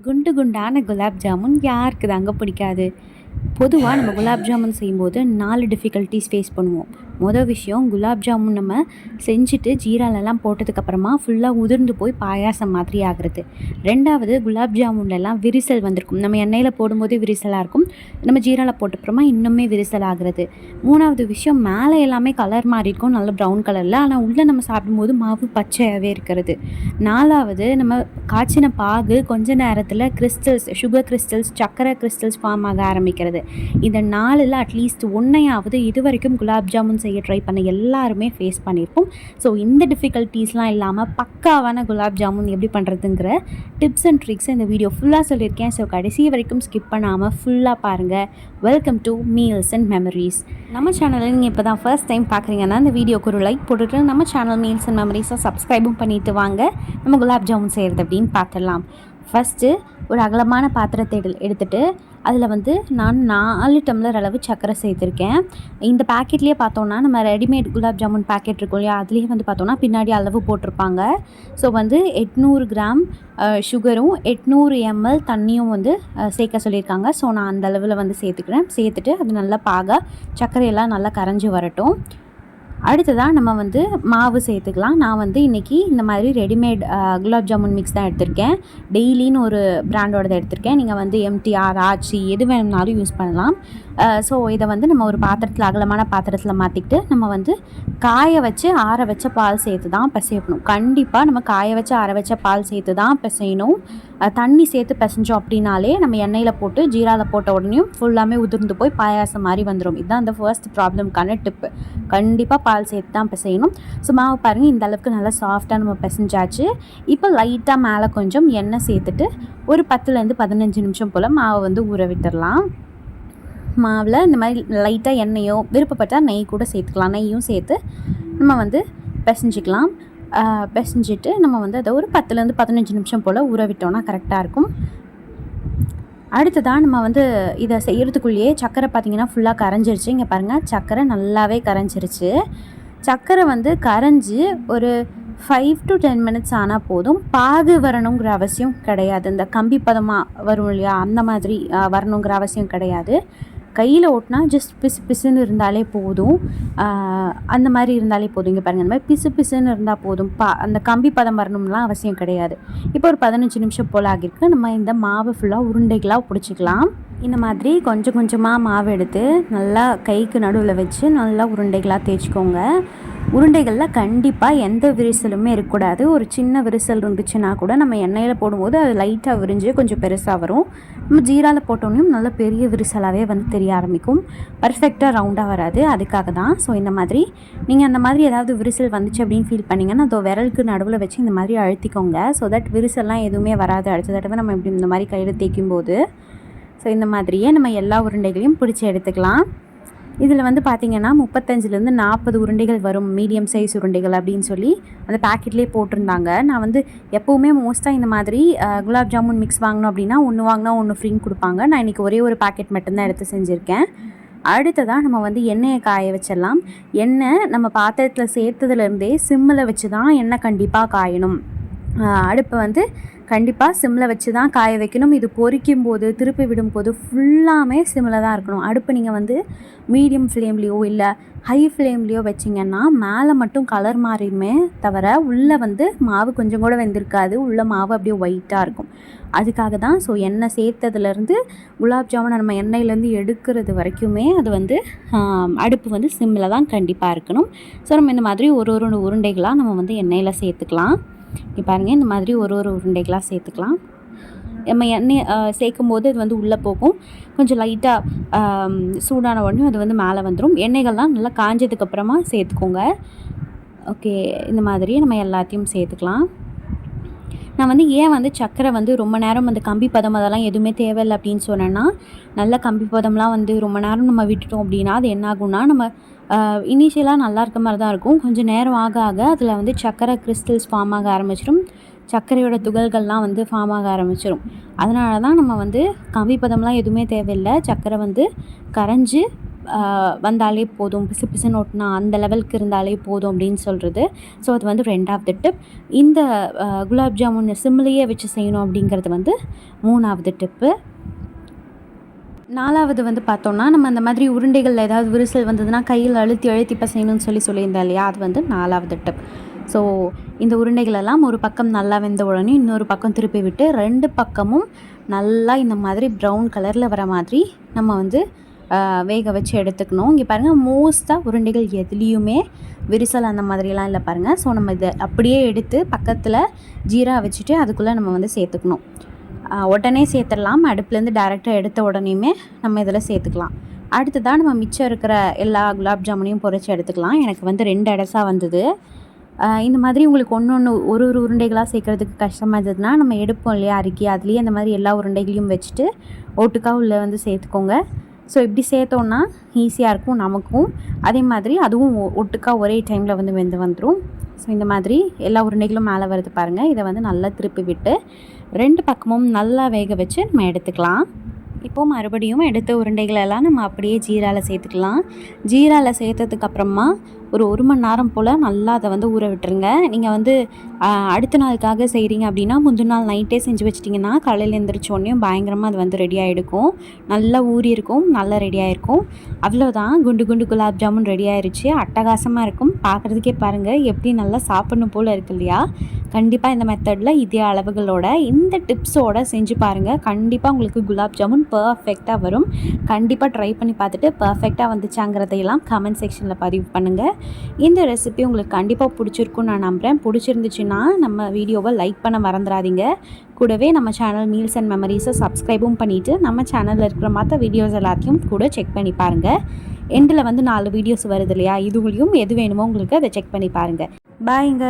குண்டு குண்டான குலாப் ஜாமுன் யாருக்கு தாங்க பிடிக்காது? பொதுவா நம்ம குலாப் ஜாமுன் செய்யும்போது 4 டிஃபிகல்ட்டீஸ் ஃபேஸ் பண்ணுவோம். மொதல் விஷயம், குலாப் ஜாமுன் நம்ம செஞ்சுட்டு ஜீராலலாம் போட்டதுக்கப்புறமா ஃபுல்லாக உதிர்ந்து போய் பாயாசம் மாதிரி ஆகிறது. 2வது, குலாப் ஜாமுன்லலாம் விரிசல் வந்திருக்கும். நம்ம எண்ணெயில் போடும்போது விரிசலாக இருக்கும். நம்ம ஜீரால போட்டப்புறமா இன்னுமே விரிசல் ஆகிறது. 3வது விஷயம், மேலே எல்லாமே கலர் மாறி இருக்கும், நல்ல ப்ரௌன் கலரில். ஆனால் உள்ளே நம்ம சாப்பிடும்போது மாவு பச்சையாகவே இருக்கிறது. 4வது, நம்ம காய்ச்சின பாகு கொஞ்ச நேரத்தில் கிறிஸ்டல்ஸ், சுகர் கிறிஸ்டல்ஸ், சர்க்கரை கிறிஸ்டல்ஸ் ஃபார்ம் ஆக ஆரம்பிக்கிறது. இந்த 4ல் அட்லீஸ்ட் ஒன்றையாவது இதுவரைக்கும் குலாப் ஜாமுன் செய்ய ட்ரை பண்ண எல்லாருமே ஃபேஸ் பண்ணியிருப்போம். ஸோ இந்த டிஃபிகல்ட்டீஸ்லாம் இல்லாமல் பக்காவான குலாப் ஜாமுன் எப்படி பண்ணுறதுங்கிற டிப்ஸ் அண்ட் ட்ரிக்ஸை இந்த வீடியோ ஃபுல்லாக சொல்லியிருக்கேன். ஸோ கடைசி வரைக்கும் ஸ்கிப் பண்ணாமல் ஃபுல்லாக பாருங்கள். Welcome to meals and memories. நம்ம சேனலில் நீங்கள் இப்போ தான் ஃபர்ஸ்ட் டைம் பார்க்குறீங்கன்னா இந்த வீடியோக்கு ஒரு லைக் போட்டுட்டு நம்ம சேனல் மீல்ஸ் அண்ட் மெமரிஸை சப்ஸ்கிரைபும் பண்ணிவிட்டு வாங்க நம்ம குலாப் ஜாமுன் செய்கிறது அப்படின்னு பார்த்துடலாம். ஃபஸ்ட்டு ஒரு அகலமான பாத்திரத்தை எடுத்துகிட்டு அதில் வந்து நான் 4 டம்ளர் அளவு சர்க்கரை சேர்த்துருக்கேன். இந்த பேக்கெட்லேயே பார்த்தோன்னா நம்ம ரெடிமேட் குலாப் ஜாமுன் பேக்கெட் இருக்கும் இல்லையா, அதுலேயே வந்து பார்த்தோன்னா பின்னாடி அளவு போட்டிருப்பாங்க. ஸோ வந்து 800 கிராம் சுகரும் 800 ml தண்ணியும் வந்து சேர்க்க சொல்லியிருக்காங்க. ஸோ நான் அந்த அளவில் வந்து சேர்த்துட்டு அது நல்லா சர்க்கரையெல்லாம் நல்லா கரைஞ்சி வரட்டும். அடுத்ததாக நம்ம வந்து மாவு சேர்த்துக்கலாம். நான் வந்து இன்றைக்கி இந்த மாதிரி ரெடிமேட் குலாப் ஜாமுன் மிக்ஸ் தான் எடுத்திருக்கேன். டெய்லின்னு ஒரு பிராண்டோடது எடுத்திருக்கேன். நீங்கள் வந்து எம்டிஆர், ஆச்சி எது வேணும்னாலும் யூஸ் பண்ணலாம். ஸோ இதை வந்து நம்ம ஒரு பாத்திரத்தில், அகலமான பாத்திரத்தில் மாற்றிக்கிட்டு நம்ம வந்து காய வச்சு ஆற வச்ச பால் சேர்த்து தான் பிசையணும். கண்டிப்பாக நம்ம காய வச்சு ஆற வச்ச பால் சேர்த்து தான் பிசையணும். தண்ணி சேர்த்து பிசைஞ்சோம் அப்படின்னாலே நம்ம எண்ணெயில் போட்டு ஜீராவில் போட்ட உடனேயும் ஃபுல்லாமே உதிர்ந்து போய் பாயாசம் மாதிரி வந்துடும். இதுதான் அந்த ஃபர்ஸ்ட் ப்ராப்ளம்க்கான டிப்பு. கண்டிப்பாக பால் சேர்த்து தான் பிசையணும். ஸோ மாவு பாருங்கள், இந்த அளவுக்கு நல்லா சாஃப்டாக நம்ம பிசைஞ்சாச்சு. இப்போ லைட்டாக மேலே கொஞ்சம் எண்ணெய் சேர்த்துட்டு ஒரு 10லேருந்து 15 நிமிஷம் போல் மாவை வந்து ஊற விட்டுடலாம். மாவில் இந்த மாதிரி லைட்டாக எண்ணெயோ விருப்பப்பட்டால் நெய் கூட சேர்த்துக்கலாம். நெய்யும் சேர்த்து நம்ம வந்து பிசைஞ்சிக்கலாம். பிசைஞ்சிட்டு நம்ம வந்து அதை ஒரு 10லேருந்து 15 நிமிஷம் போல் ஊற விட்டோன்னா கரெக்டாக இருக்கும். அடுத்ததான் நம்ம வந்து இதை செய்கிறதுக்குள்ளேயே சர்க்கரை பார்த்திங்கன்னா ஃபுல்லாக கரைஞ்சிருச்சு. இங்கே பாருங்கள், சர்க்கரை நல்லாவே கரைஞ்சிருச்சு. சர்க்கரை வந்து கரைஞ்சி ஒரு 5 to 10 மினிட்ஸ் ஆனால் போதும். பாகு வரணுங்கிற அவசியம் கிடையாது. இந்த கம்பி பதமாக வரும் இல்லையா, அந்த மாதிரி வரணுங்கிற அவசியம் கிடையாது. கையில் ஓட்டினா ஜஸ்ட் பிசு பிசுன்னு இருந்தாலே போதும். அந்த மாதிரி இருந்தாலே போதும். இங்கே பாருங்கள், இந்த மாதிரி பிசு பிசுன்னு இருந்தால் போதும். அந்த கம்பி பதம் வரணும்லாம் அவசியம் கிடையாது. இப்போ ஒரு 15 நிமிஷம் போல் ஆகிருக்கு. நம்ம இந்த மாவு ஃபுல்லாக உருண்டைகளாக பிடிச்சிக்கலாம். இந்த மாதிரி கொஞ்சம் கொஞ்சமாக மாவு எடுத்து நல்லா கைக்கு நடுவில் வச்சு நல்லா உருண்டைகளாக தேய்ச்சிக்கோங்க. உருண்டைகளில் கண்டிப்பாக எந்த விரிசலுமே இருக்கக்கூடாது. ஒரு சின்ன விரிசல் இருந்துச்சுன்னா கூட நம்ம எண்ணெயில் போடும்போது அது லைட்டாக விரிஞ்சு கொஞ்சம் பெருசாக வரும். நம்ம ஜீராவில் போட்டோன்னையும் நல்ல பெரிய விரிசலாகவே வந்து தெரிய ஆரம்பிக்கும். பர்ஃபெக்டாக ரவுண்டாக வராது. அதுக்காக தான். ஸோ இந்த மாதிரி நீங்கள் அந்த மாதிரி ஏதாவது விரிசல் வந்துச்சு அப்படின்னு ஃபீல் பண்ணிங்கன்னா அதோ விரலுக்கு நடுவில் வச்சு இந்த மாதிரி அழுத்திக்கோங்க. ஸோ தட் விரிசல்லாம் எதுவுமே வராது. அடுத்த தடவை நம்ம இப்படி இந்த மாதிரி கையில் தேய்க்கும் போது. ஸோ இந்த மாதிரியே நம்ம எல்லா உருண்டைகளையும் பிடிச்சி எடுத்துக்கலாம். இதில் வந்து பார்த்திங்கன்னா 35லேருந்து 40 உருண்டைகள் வரும், மீடியம் சைஸ் உருண்டைகள் அப்படின்னு சொல்லி அந்த பேக்கெட்லேயே போட்டிருந்தாங்க. நான் வந்து எப்போவுமே மோஸ்ட்டாக இந்த மாதிரி குலாப் ஜாமுன் மிக்ஸ் வாங்கினோம் அப்படின்னா ஒன்று வாங்கினா ஒன்று ஃப்ரீன்னு கொடுப்பாங்க. நான் இன்றைக்கி ஒரே ஒரு பேக்கெட் மட்டும்தான் எடுத்து செஞ்சுருக்கேன். அடுத்ததாக நம்ம வந்து எண்ணெயை காய வச்சிடலாம். எண்ணெய் நம்ம பாத்திரத்தில் சேர்த்ததுலேருந்தே சிம்மில் வச்சு தான் எண்ணெய் கண்டிப்பாக காயணும். அடுப்பை வந்து கண்டிப்பாக சிம்மில் வச்சு தான் காய வைக்கணும். இது பொரிக்கும் போது, திருப்பி விடும்போது ஃபுல்லாமே சிம்மில் தான் இருக்கணும். அடுப்பு நீங்கள் வந்து மீடியம் ஃப்ளேம்லேயோ இல்லை ஹை ஃப்ளேம்லேயோ வச்சிங்கன்னா மேலே மட்டும் கலர் மாறிடுமே தவிர உள்ளே வந்து மாவு கொஞ்சம் கூட வெந்திருக்காது. உள்ள மாவு அப்படியே ஒயிட்டாக இருக்கும். அதுக்காக தான். ஸோ எண்ணெய் சேர்த்ததுலேருந்து குலாப் ஜாமுன் நம்ம எண்ணெயிலேருந்து எடுக்கிறது வரைக்குமே அது வந்து அடுப்பு வந்து சிம்மில் தான் கண்டிப்பாக இருக்கணும். ஸோ நம்ம இந்த மாதிரி ஒரு உருண்டைகளாக நம்ம வந்து எண்ணெயில் சேர்த்துக்கலாம். இங்கே பாருங்கள், இந்த மாதிரி ஒரு உருண்டைகளாக சேர்த்துக்கலாம். நம்ம எண்ணெய் சேர்க்கும் போது அது வந்து உள்ளே போகும். கொஞ்சம் லைட்டாக சூடான உடனே அது வந்து மேலே வந்துடும். எண்ணெய்கள்லாம் நல்லா காஞ்சதுக்கப்புறமா சேர்த்துக்கோங்க. ஓகே, இந்த மாதிரி நம்ம எல்லாத்தையும் சேர்த்துக்கலாம். நான் வந்து ஏன் வந்து சர்க்கரை வந்து ரொம்ப நேரம் அந்த கம்பி பதம் அதெல்லாம் எதுவுமே தேவையில்லை அப்படின்னு சொன்னேன்னா, நல்ல கம்பி பதம்லாம் வந்து ரொம்ப நேரம் நம்ம விட்டுட்டோம் அப்படின்னா அது என்ன ஆகும்னா, நம்ம இனிஷியலாக நல்லா இருக்க மாதிரி தான் இருக்கும். கொஞ்சம் நேரம் ஆக ஆக அதில் வந்து சர்க்கரை கிறிஸ்டல்ஸ் ஃபார்ம் ஆக ஆரம்பிச்சிடும். சர்க்கரையோட துகள்கள்லாம் வந்து ஃபார்ம் ஆக ஆரம்பிச்சிடும். அதனால தான் நம்ம வந்து கம்பி பதம்லாம் எதுவுமே தேவையில்லை. சர்க்கரை வந்து கரைஞ்சி வந்தாலே போதும், பிசு பிசுன்னு ஒட்டினா அந்த லெவலுக்கு இருந்தாலே போதும் அப்படின்னு சொல்கிறது. ஸோ அது வந்து 2வது டிப். இந்த குலாப் ஜாமுன் சிம்லேயே வச்சு செய்யணும் அப்படிங்கிறது வந்து 3வது டிப்பு. 4வது வந்து பார்த்தோம்னா, நம்ம அந்த மாதிரி உருண்டைகளில் ஏதாவது விரிசல் வந்ததுன்னா கையில் அழுத்தி அழுத்தி செய்யணும்னு சொல்லியிருந்தேன் இல்லையா, அது வந்து 4வது டிப். ஸோ இந்த உருண்டைகளெல்லாம் ஒரு பக்கம் நல்லா வெந்த உடனே இன்னொரு பக்கம் திருப்பி விட்டு 2 பக்கமும் நல்லா இந்த மாதிரி ப்ரௌன் கலரில் வர மாதிரி நம்ம வந்து வேக வச்சு எடுத்துக்கணும். இங்கே பாருங்கள், மோஸ்ட்டாக உருண்டைகள் எதுலேயுமே விரிசல் அந்த மாதிரிலாம் இல்லை பாருங்கள். ஸோ நம்ம இதை அப்படியே எடுத்து பக்கத்தில் ஜீரா வச்சுட்டு அதுக்குள்ளே நம்ம வந்து சேர்த்துக்கணும். உடனே சேர்த்துடலாம், அடுப்புலேருந்து டைரெக்டாக எடுத்த உடனேயுமே நம்ம இதில் சேர்த்துக்கலாம். அடுத்ததான் நம்ம மிச்சம் இருக்கிற எல்லா குலாப் ஜாமுனையும் பொரிச்சு எடுத்துக்கலாம். எனக்கு வந்து 2 அடசா வந்தது. இந்த மாதிரி உங்களுக்கு ஒரு உருண்டைகளாக சேர்க்குறதுக்கு கஷ்டமாக இருந்ததுன்னா நம்ம எடுப்போம் இல்லையா அரிக்கி, அதுலேயே அந்த மாதிரி எல்லா உருண்டைகளையும் வச்சுட்டு ஒட்டுக்கா உள்ளே வந்து சேர்த்துக்கோங்க. ஸோ இப்படி சேர்த்தோன்னா ஈஸியாக இருக்கும் நமக்கும், அதே மாதிரி அதுவும் ஒட்டுக்கா ஒரே டைமில் வந்து வெந்து வந்துடும். ஸோ இந்த மாதிரி எல்லா உருண்டைகளும் மேலே வருது பாருங்கள். இதை வந்து நல்லா திருப்பி விட்டு 2 பக்கமும் நல்லா வேக வச்சு நம்ம எடுத்துக்கலாம். இப்போது மறுபடியும் எடுத்த உருண்டைகளெல்லாம் நம்ம அப்படியே ஜீராவில் சேர்த்துக்கலாம். ஜீராவில் சேர்த்ததுக்கப்புறமா ஒரு 1 மணி நேரம் போல் நல்லா அதை வந்து ஊற விட்டுருங்க. நீங்கள் வந்து அடுத்த நாளுக்காக செய்கிறீங்க அப்படின்னா முந்தின நாள் நைட்டே செஞ்சு வச்சிட்டிங்கன்னா காலையில் எழுந்திரிச்சோடனையும் பயங்கரமாக அது வந்து ரெடி ஆகிடுக்கும். நல்லா ஊறி இருக்கும், நல்லா ரெடி ஆகிருக்கும். அவ்வளோதான், குண்டு குண்டு குலாப் ஜாமுன் ரெடி ஆயிடுச்சு. அட்டகாசமாக இருக்கும். பார்க்குறதுக்கே பாருங்கள் எப்படி நல்லா சாப்பிடணும் போல் இருக்கு இல்லையா. கண்டிப்பாக இந்த மெத்தடில் இதே அளவுகளோட இந்த டிப்ஸோட செஞ்சு பாருங்கள். கண்டிப்பாக உங்களுக்கு குலாப் ஜாமுன் பர்ஃபெக்டாக வரும். கண்டிப்பாக ட்ரை பண்ணி பார்த்துட்டு பர்ஃபெக்டாக வந்துச்சாங்கிறதையெல்லாம் கமெண்ட் செக்ஷனில் பதிவு பண்ணுங்கள். இந்த ரெசிபி உங்களுக்கு கண்டிப்பாக பிடிச்சிருக்குன்னு நான் நம்புகிறேன். பிடிச்சிருந்துச்சுன்னா நம்ம வீடியோவை லைக் பண்ண மறந்துடாதீங்க. கூடவே நம்ம சேனல் மீல்ஸ் அண்ட் மெமரிஸை சப்ஸ்கிரைபும் பண்ணிவிட்டு நம்ம சேனலில் இருக்கிற மற்ற வீடியோஸ் எல்லாத்தையும் கூட செக் பண்ணி பாருங்கள். எண்டில் வந்து 4 வீடியோஸ் வருது இல்லையா, இதுகளையும் எது வேணுமோ உங்களுக்கு அதை செக் பண்ணி பாருங்கள். பாய்ங்க.